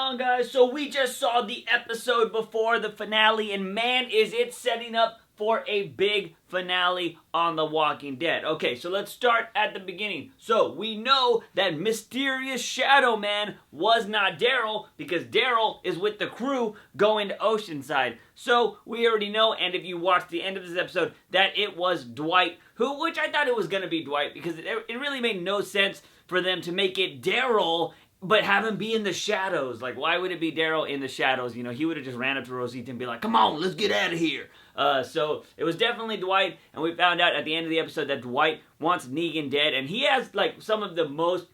on, guys? So we just saw the episode before the finale, and man, is it setting up for a big finale on The Walking Dead. Okay, so let's start at the beginning. So we know that mysterious Shadow Man was not Daryl because Daryl is with the crew going to Oceanside. So we already know, and if you watch the end of this episode, that it was Dwight, which I thought it was going to be Dwight because it really made no sense for them to make it Daryl but have him be in the shadows. Like, why would it be Daryl in the shadows? You know, he would have just ran up to Rosita and be like, come on, let's get out of here. So it was definitely Dwight, and we found out at the end of the episode that Dwight wants Negan dead, and he has, like, some of the most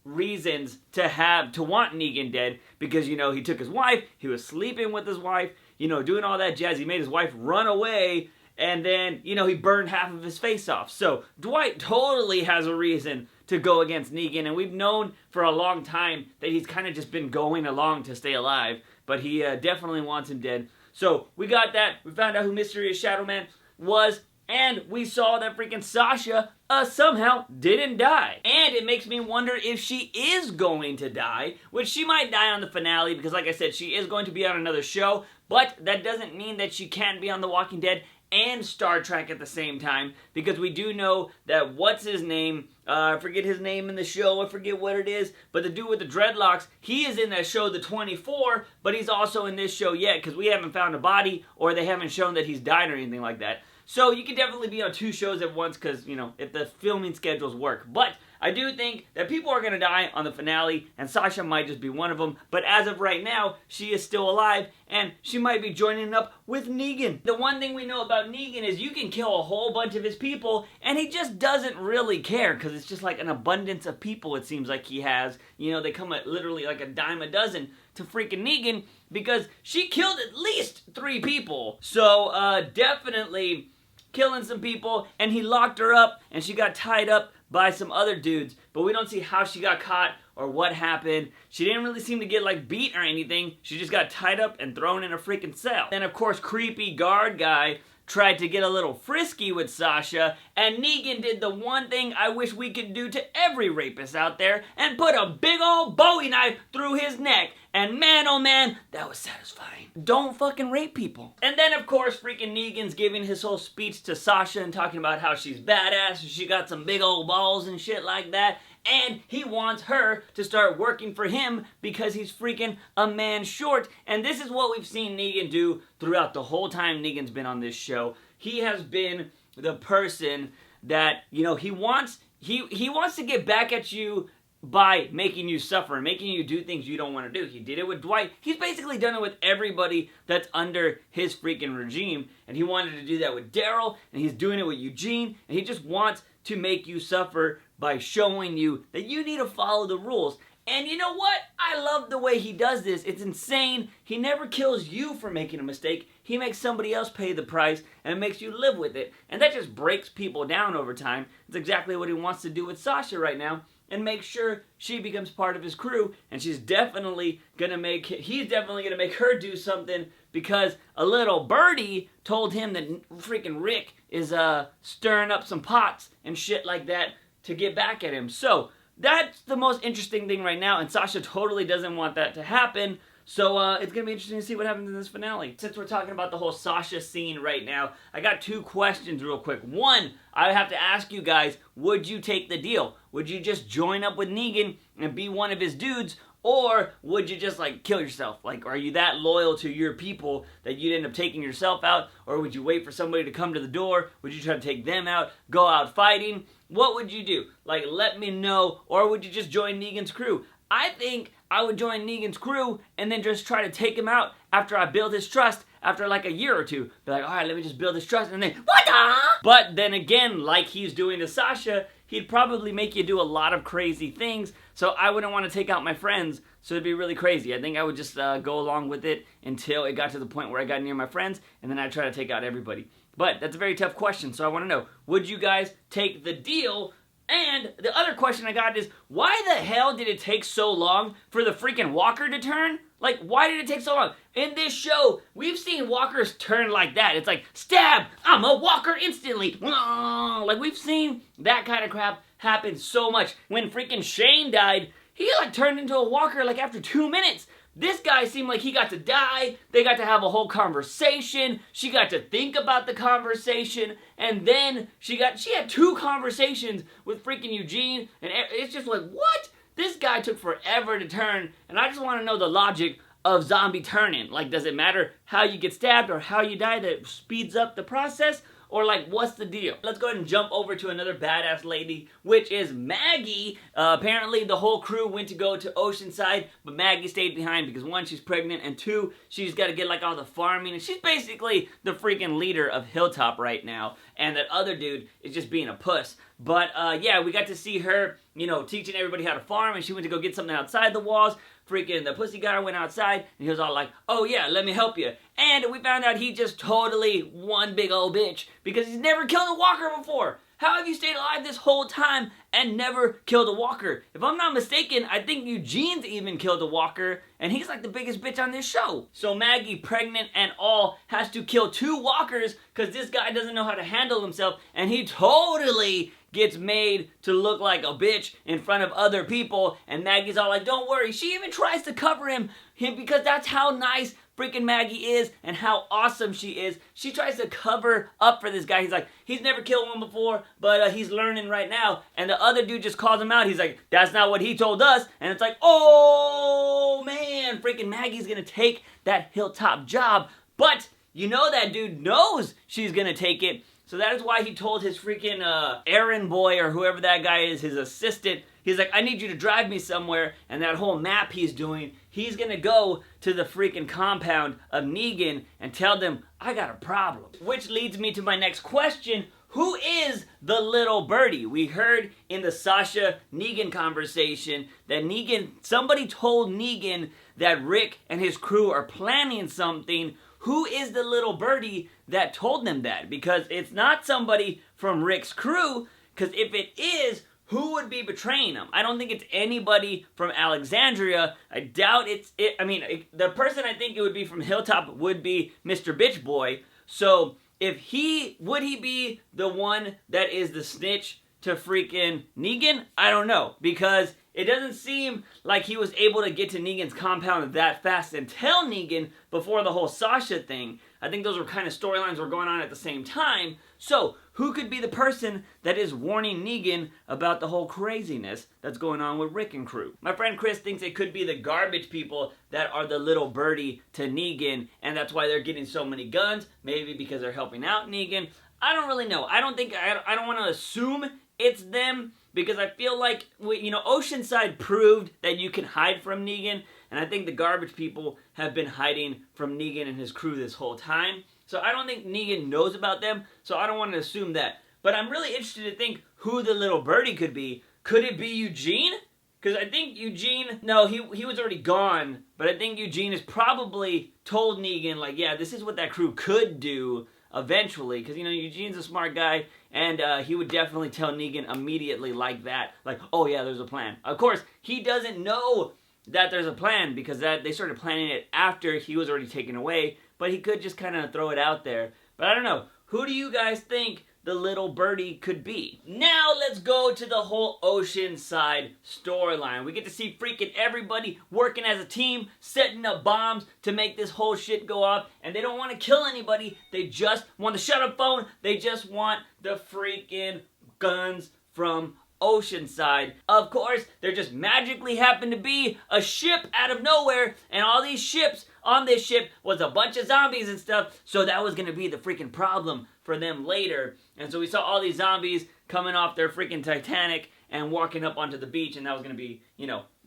reasons to want Negan dead, because, you know, he took his wife, he was sleeping with his wife, you know, doing all that jazz, he made his wife run away, and then, you know, he burned half of his face off. So Dwight totally has a reason to go against Negan, and we've known for a long time that he's kind of just been going along to stay alive, but he definitely wants him dead. So we got that. We found out who Mysterious Shadow Man was, and we saw that freaking Sasha somehow didn't die. And it makes me wonder if she is going to die, which she might die on the finale, because like I said, she is going to be on another show, but that doesn't mean that she can't be on The Walking Dead and Star Trek at the same time, because we do know that what's-his-name, I forget his name in the show, I forget what it is, but the dude with the dreadlocks, he is in that show, The 24, but he's also in this show yet, because we haven't found a body, or they haven't shown that he's died or anything like that. So you can definitely be on two shows at once, because, you know, if the filming schedules work. But I do think that people are going to die on the finale, and Sasha might just be one of them. But as of right now, she is still alive, and she might be joining up with Negan. The one thing we know about Negan is you can kill a whole bunch of his people, and he just doesn't really care, because it's just like an abundance of people it seems like he has. You know, they come at literally like a dime a dozen to freaking Negan, because she killed at least 3 people. So, definitely killing some people, and he locked her up, and she got tied up by some other dudes, but we don't see how she got caught or what happened. She didn't really seem to get, like, beat or anything. She just got tied up and thrown in a freaking cell. Then, of course, creepy guard guy tried to get a little frisky with Sasha, and Negan did the one thing I wish we could do to every rapist out there, and put a big old Bowie knife through his neck. And man, oh man, that was satisfying. Don't fucking rape people. And then, of course, freaking Negan's giving his whole speech to Sasha and talking about how she's badass and she got some big old balls and shit like that. And he wants her to start working for him because he's freaking a man short. And this is what we've seen Negan do throughout the whole time Negan's been on this show. He has been the person that, you know, he wants to get back at you by making you suffer, making you do things you don't want to do. He did it with Dwight. He's basically done it with everybody that's under his freaking regime. And he wanted to do that with Daryl, and he's doing it with Eugene, and he just wants to make you suffer by showing you that you need to follow the rules. And you know what? I love the way he does this. It's insane. He never kills you for making a mistake. He makes somebody else pay the price and makes you live with it. And that just breaks people down over time. It's exactly what he wants to do with Sasha right now, and make sure she becomes part of his crew. And he's definitely gonna make her do something, because a little birdie told him that freaking Rick is stirring up some pots and shit like that to get back at him. So that's the most interesting thing right now, and Sasha totally doesn't want that to happen. So it's going to be interesting to see what happens in this finale. Since we're talking about the whole Sasha scene right now, I got 2 questions real quick. One, I have to ask you guys, would you take the deal? Would you just join up with Negan and be one of his dudes? Or would you just, like, kill yourself? Like, are you that loyal to your people that you'd end up taking yourself out? Or would you wait for somebody to come to the door? Would you try to take them out? Go out fighting? What would you do? Like, let me know. Or would you just join Negan's crew? I think I would join Negan's crew and then just try to take him out after I build his trust after like a year or two. Be like, alright, let me just build his trust, and then, what the? But then again, like he's doing to Sasha, he'd probably make you do a lot of crazy things, so I wouldn't want to take out my friends, so it'd be really crazy. I think I would just go along with it until it got to the point where I got near my friends, and then I'd try to take out everybody. But that's a very tough question, so I want to know, would you guys take the deal? And the other question I got is, why the hell did it take so long for the freaking walker to turn? Like, why did it take so long? In this show, we've seen walkers turn like that. It's like, stab, I'm a walker instantly. Like, we've seen that kind of crap happen so much. When freaking Shane died, he like turned into a walker like after 2 minutes. This guy seemed like he got to die. They got to have a whole conversation. She got to think about the conversation. And then she had 2 conversations with freaking Eugene. And it's just like, what? This guy took forever to turn. And I just want to know the logic of zombie turning. Like, does it matter how you get stabbed or how you die that speeds up the process? Or like, what's the deal? Let's go ahead and jump over to another badass lady, which is Maggie. Apparently, the whole crew went to go to Oceanside, but Maggie stayed behind because 1, she's pregnant, and 2, she's got to get like all the farming, and she's basically the freaking leader of Hilltop right now. And that other dude is just being a puss. But yeah, we got to see her, you know, teaching everybody how to farm, and she went to go get something outside the walls. Freaking the pussy guy went outside, and he was all like, oh yeah, let me help you. And we found out he just totally one big old bitch because he's never killed a walker before. How have you stayed alive this whole time and never killed a walker? If I'm not mistaken, I think Eugene's even killed a walker, and he's like the biggest bitch on this show. So Maggie, pregnant and all, has to kill 2 walkers because this guy doesn't know how to handle himself, and he totally gets made to look like a bitch in front of other people, and Maggie's all like, don't worry. She even tries to cover him because that's how nice freaking Maggie is and how awesome she is. She tries to cover up for this guy. He's like, he's never killed one before, but he's learning right now. And the other dude just calls him out. He's like, that's not what he told us. And it's like, oh man, freaking Maggie's gonna take that Hilltop job. But you know that dude knows she's gonna take it. So that is why he told his freaking errand boy or whoever that guy is, his assistant, he's like, I need you to drive me somewhere. And that whole map he's doing, he's going to go to the freaking compound of Negan and tell them, I got a problem. Which leads me to my next question. Who is the little birdie? We heard in the Sasha-Negan conversation that somebody told Negan that Rick and his crew are planning something. Who is the little birdie that told them that? Because it's not somebody from Rick's crew, because if it is, who would be betraying them? I don't think it's anybody from Alexandria. I doubt the person I think it would be from Hilltop would be Mr. Bitch Boy. So would he be the one that is the snitch to freaking Negan? I don't know, because it doesn't seem like he was able to get to Negan's compound that fast and tell Negan before the whole Sasha thing. I think those were kind of storylines were going on at the same time. So, who could be the person that is warning Negan about the whole craziness that's going on with Rick and crew? My friend Chris thinks it could be the garbage people that are the little birdie to Negan, and that's why they're getting so many guns. Maybe because they're helping out Negan. I don't really know. I don't want to assume it's them, because I feel like, Oceanside proved that you can hide from Negan, and I think the garbage people have been hiding from Negan and his crew this whole time. So I don't think Negan knows about them, so I don't want to assume that. But I'm really interested to think who the little birdie could be. Could it be Eugene? Because I think Eugene, no, he was already gone, but I think Eugene has probably told Negan, like, yeah, this is what that crew could do eventually, because, Eugene's a smart guy, and he would definitely tell Negan immediately like that, like, oh yeah, there's a plan. Of course, he doesn't know that there's a plan, because they started planning it after he was already taken away, but he could just kind of throw it out there. But I don't know, who do you guys think the little birdie could be? Now let's go to the whole Oceanside storyline. We get to see freaking everybody working as a team, setting up bombs to make this whole shit go off, and they don't want to kill anybody. They just want the shut-up phone. They just want the freaking guns from Oceanside. Of course, there just magically happened to be a ship out of nowhere, and all these ships on this ship was a bunch of zombies and stuff, so that was going to be the freaking problem for them later. And so we saw all these zombies coming off their freaking Titanic and walking up onto the beach, and that was going to be,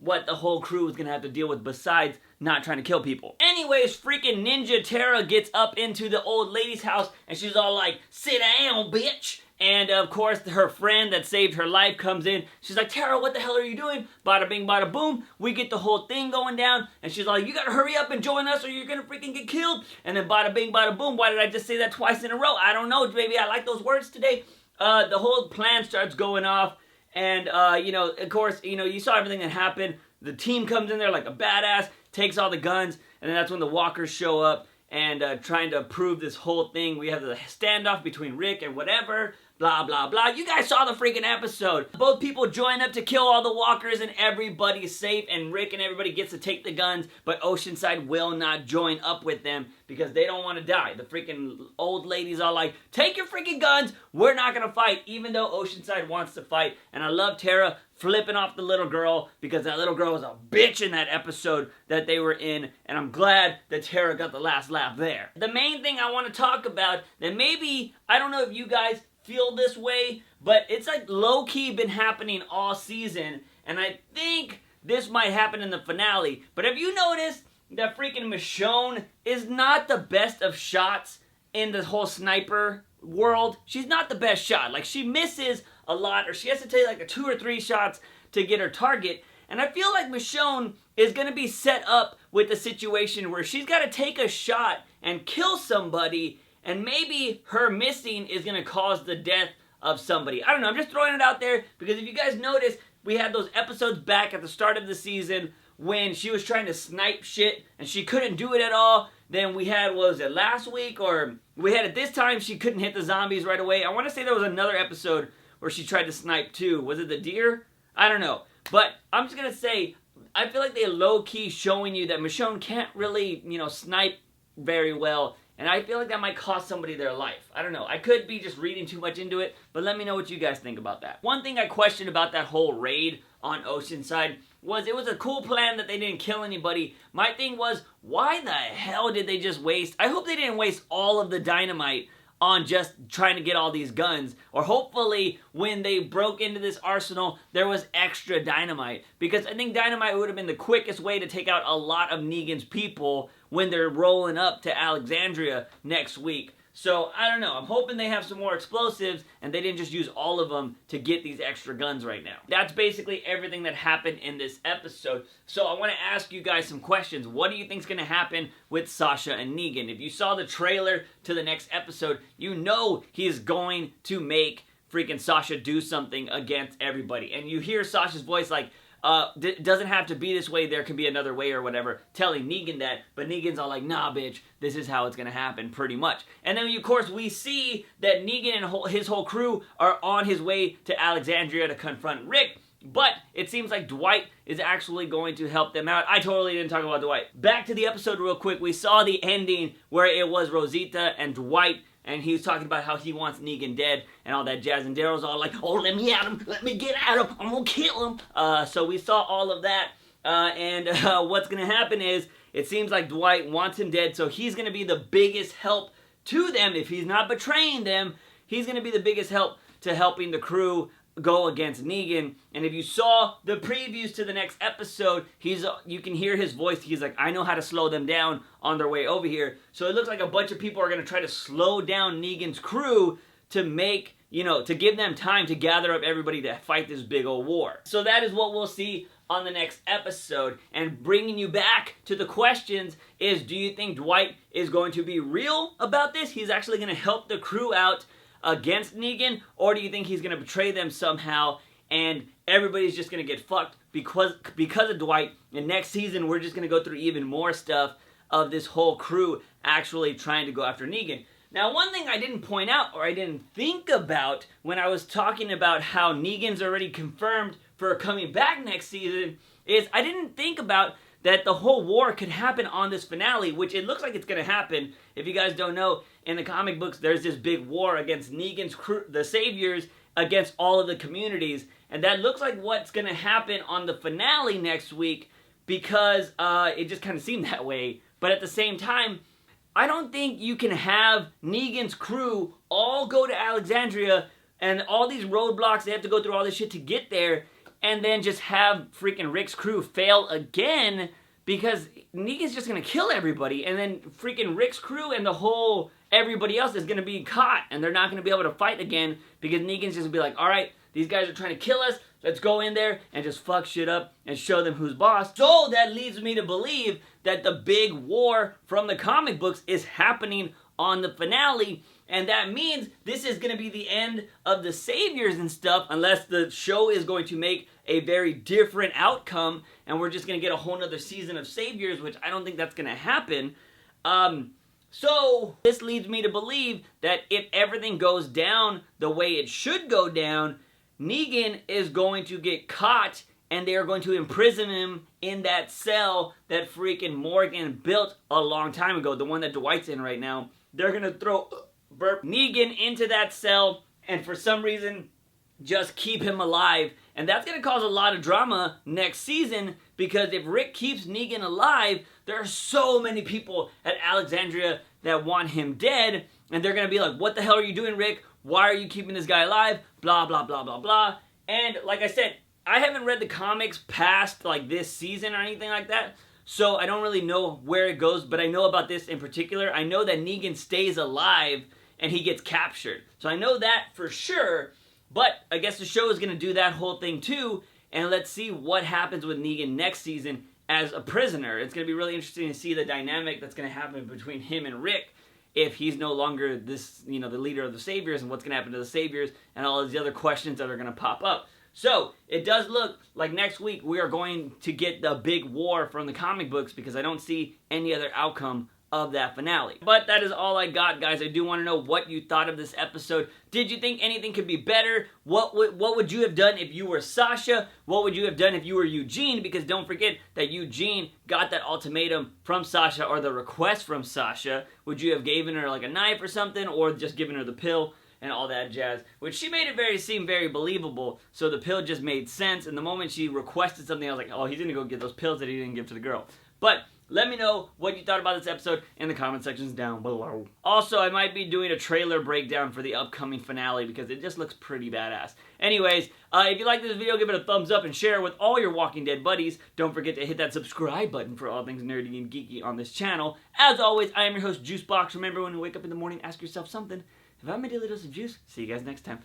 what the whole crew was going to have to deal with besides not trying to kill people. Anyways, freaking Ninja Tara gets up into the old lady's house, and she's all like, sit down, bitch. And of course, her friend that saved her life comes in. She's like, Tara, what the hell are you doing? Bada bing, bada boom. We get the whole thing going down. And she's like, you gotta hurry up and join us or you're gonna freaking get killed. And then bada bing, bada boom. Why did I just say that twice in a row? I don't know, baby. I like those words today. The whole plan starts going off. And, of course, you saw everything that happened. The team comes in there like a badass, takes all the guns. And then that's when the walkers show up and trying to prove this whole thing. We have the standoff between Rick and whatever. blah, blah, blah. You guys saw the freaking episode. Both people join up to kill all the walkers and everybody's safe and Rick and everybody gets to take the guns, but Oceanside will not join up with them because they don't want to die. The freaking old lady's all like, take your freaking guns, we're not gonna fight, even though Oceanside wants to fight. And I love Tara flipping off the little girl because that little girl was a bitch in that episode that they were in, and I'm glad that Tara got the last laugh there. The main thing I want to talk about that maybe, I don't know if you guys feel this way, but it's like low-key been happening all season, and I think this might happen in the finale. But have you noticed that freaking Michonne is not the best of shots in the whole sniper world? She's not the best shot. Like, she misses a lot, or she has to take like 2 or 3 shots to get her target. And I feel like Michonne is going to be set up with a situation where she's got to take a shot and kill somebody, and maybe her missing is going to cause the death of somebody. I don't know, I'm just throwing it out there because if you guys notice, we had those episodes back at the start of the season when she was trying to snipe shit and she couldn't do it at all. Then we had, what was it, last week? Or we had it this time, she couldn't hit the zombies right away. I want to say there was another episode where she tried to snipe too. Was it the deer? I don't know. But I'm just going to say, I feel like they low-key showing you that Michonne can't really, snipe very well. And I feel like that might cost somebody their life. I don't know. I could be just reading too much into it, but let me know what you guys think about that. One thing I questioned about that whole raid on Oceanside was it was a cool plan that they didn't kill anybody. My thing was, why the hell did they just waste? I hope they didn't waste all of the dynamite on just trying to get all these guns. Or hopefully, when they broke into this arsenal, there was extra dynamite. Because I think dynamite would have been the quickest way to take out a lot of Negan's people when they're rolling up to Alexandria next week. So, I don't know. I'm hoping they have some more explosives and they didn't just use all of them to get these extra guns right now. That's basically everything that happened in this episode. So, I want to ask you guys some questions. What do you think is going to happen with Sasha and Negan? If you saw the trailer to the next episode, you know he is going to make freaking Sasha do something against everybody. And you hear Sasha's voice like, doesn't have to be this way, there can be another way or whatever, telling Negan that, but Negan's all like, nah bitch, this is how it's gonna happen, pretty much. And then of course we see that Negan and his whole crew are on his way to Alexandria to confront Rick, but it seems like Dwight is actually going to help them out. I totally didn't talk about Dwight. Back to the episode real quick, we saw the ending where it was Rosita and Dwight, and he was talking about how he wants Negan dead and all that jazz. And Daryl's all like, oh, let me at him. Let me get at him. I'm going to kill him. So we saw all of that. And what's going to happen is it seems like Dwight wants him dead. So he's going to be the biggest help to them. If he's not betraying them, he's going to be the biggest help to helping the crew go against Negan. And if you saw the previews to the next episode, you can hear his voice. He's like, I know how to slow them down on their way over here. So it looks like a bunch of people are going to try to slow down Negan's crew to make, to give them time to gather up everybody to fight this big old war. So that is what we'll see on the next episode. And bringing you back to the questions is, do you think Dwight is going to be real about this? He's actually going to help the crew out against Negan, or do you think he's going to betray them somehow and everybody's just going to get fucked because of Dwight, and next season we're just going to go through even more stuff of this whole crew actually trying to go after Negan? Now, one thing I didn't point out, or I didn't think about when I was talking about how Negan's already confirmed for coming back next season, is I didn't think about that the whole war could happen on this finale, which it looks like it's going to happen. If you guys don't know, in the comic books, there's this big war against Negan's crew, the Saviors, against all of the communities. And that looks like what's going to happen on the finale next week, because it just kind of seemed that way. But at the same time, I don't think you can have Negan's crew all go to Alexandria and all these roadblocks, they have to go through all this shit to get there, and then just have freaking Rick's crew fail again, because Negan's just gonna kill everybody, and then freaking Rick's crew and the whole everybody else is gonna be caught, and they're not gonna be able to fight again, because Negan's just gonna be like, alright, these guys are trying to kill us, let's go in there and just fuck shit up and show them who's boss. So that leads me to believe that the big war from the comic books is happening on the finale, and that means this is going to be the end of the Saviors and stuff, unless the show is going to make a very different outcome, and we're just going to get a whole nother season of Saviors, which I don't think that's going to happen. So this leads me to believe that if everything goes down the way it should go down, Negan is going to get caught and they are going to imprison him in that cell that freaking Morgan built a long time ago, the one that Dwight's in right now. They're going to throw Negan into that cell and for some reason just keep him alive. And that's going to cause a lot of drama next season, because if Rick keeps Negan alive, there are so many people at Alexandria that want him dead, and they're going to be like, what the hell are you doing, Rick? Why are you keeping this guy alive? Blah, blah, blah, blah, blah. And like I said, I haven't read the comics past like this season or anything like that, so I don't really know where it goes, but I know about this in particular. I know that Negan stays alive and he gets captured. So I know that for sure. But I guess the show is going to do that whole thing too, and let's see what happens with Negan next season as a prisoner. It's going to be really interesting to see the dynamic that's going to happen between him and Rick if he's no longer this, the leader of the Saviors, and what's going to happen to the Saviors and all these other questions that are going to pop up. So, it does look like next week we are going to get the big war from the comic books, because I don't see any other outcome of that finale. But that is all I got, guys. I do want to know what you thought of this episode. Did you think anything could be better? What would you have done if you were Sasha? What would you have done if you were Eugene? Because don't forget that Eugene got that ultimatum from Sasha, or the request from Sasha. Would you have given her like a knife or something, or just given her the pill and all that jazz? Which she made it seem very believable, so the pill just made sense, and the moment she requested something, I was like, oh, he's gonna go get those pills that he didn't give to the girl. But let me know what you thought about this episode in the comment sections down below. Also, I might be doing a trailer breakdown for the upcoming finale, because it just looks pretty badass. Anyways, if you like this video, give it a thumbs up and share it with all your Walking Dead buddies. Don't forget to hit that subscribe button for all things nerdy and geeky on this channel. As always, I am your host, JUICEbox. Remember, when you wake up in the morning, ask yourself something. If I'm a daily dose of juice, see you guys next time.